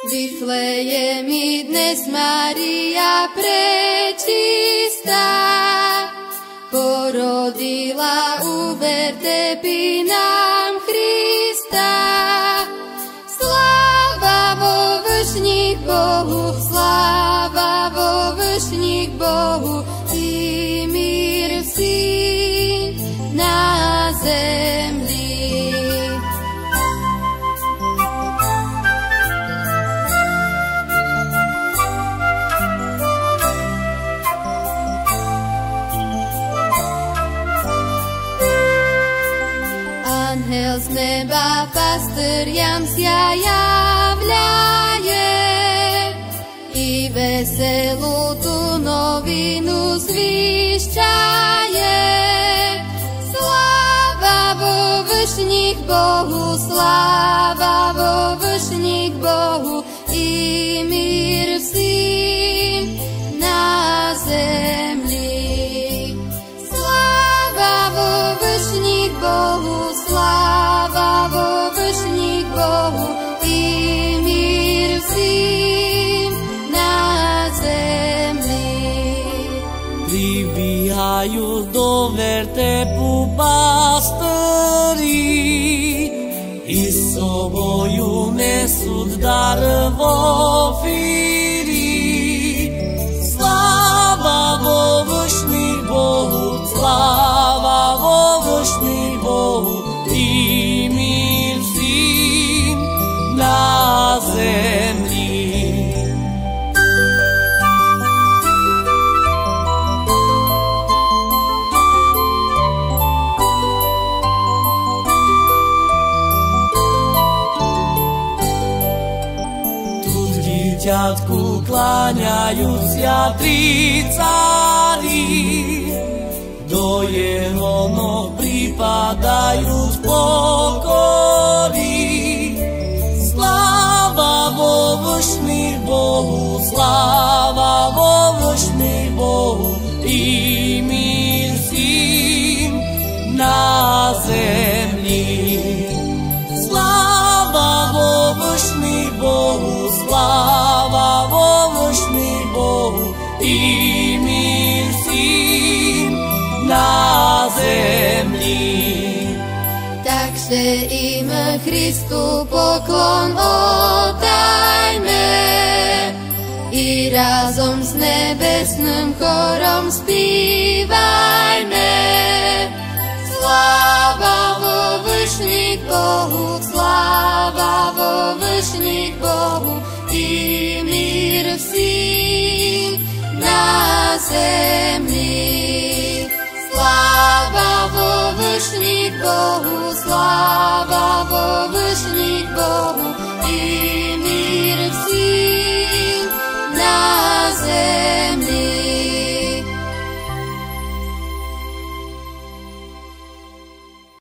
Vyflejemi dnes Mária prečistá, porodila, uverte by nám Krista. Sláva vo vršních Bohu, sláva vo vršních Bohu, i mír vsím na zemli. Ангел z neba pastyrjam zjavляje i veselú tú novinu zvišťaje. Sláva vo vršních Bohu, sláva vo vršních Bohu, i mír vsím na zemli. Sláva vo vršních Bohu, sláva vo vršních Bohu, i mír vsím na zemli. Pribíhajú do vertepu pastori, i sobою несуть дар в ofíri. Sláva vo vršných Bohu, sláva vo vršných Bohu, i mír vsím na zemli. Dieťatku kláňajúcia tri cári, do jeho noh pripadajúc pokory. Sláva vo vršných Bohu, sláva vo vršných Bohu, i mír vsím na zemli. Sláva vo vršných Bohu, sláva vo vršných Bohu, i mír vsím na zemli. Takže im Christu poklon oddajme i razom s nebesným chorom zpívajme. Sláva vo vršných Bohu, sláva vo vršných Bohu, i mír vsím na zemli.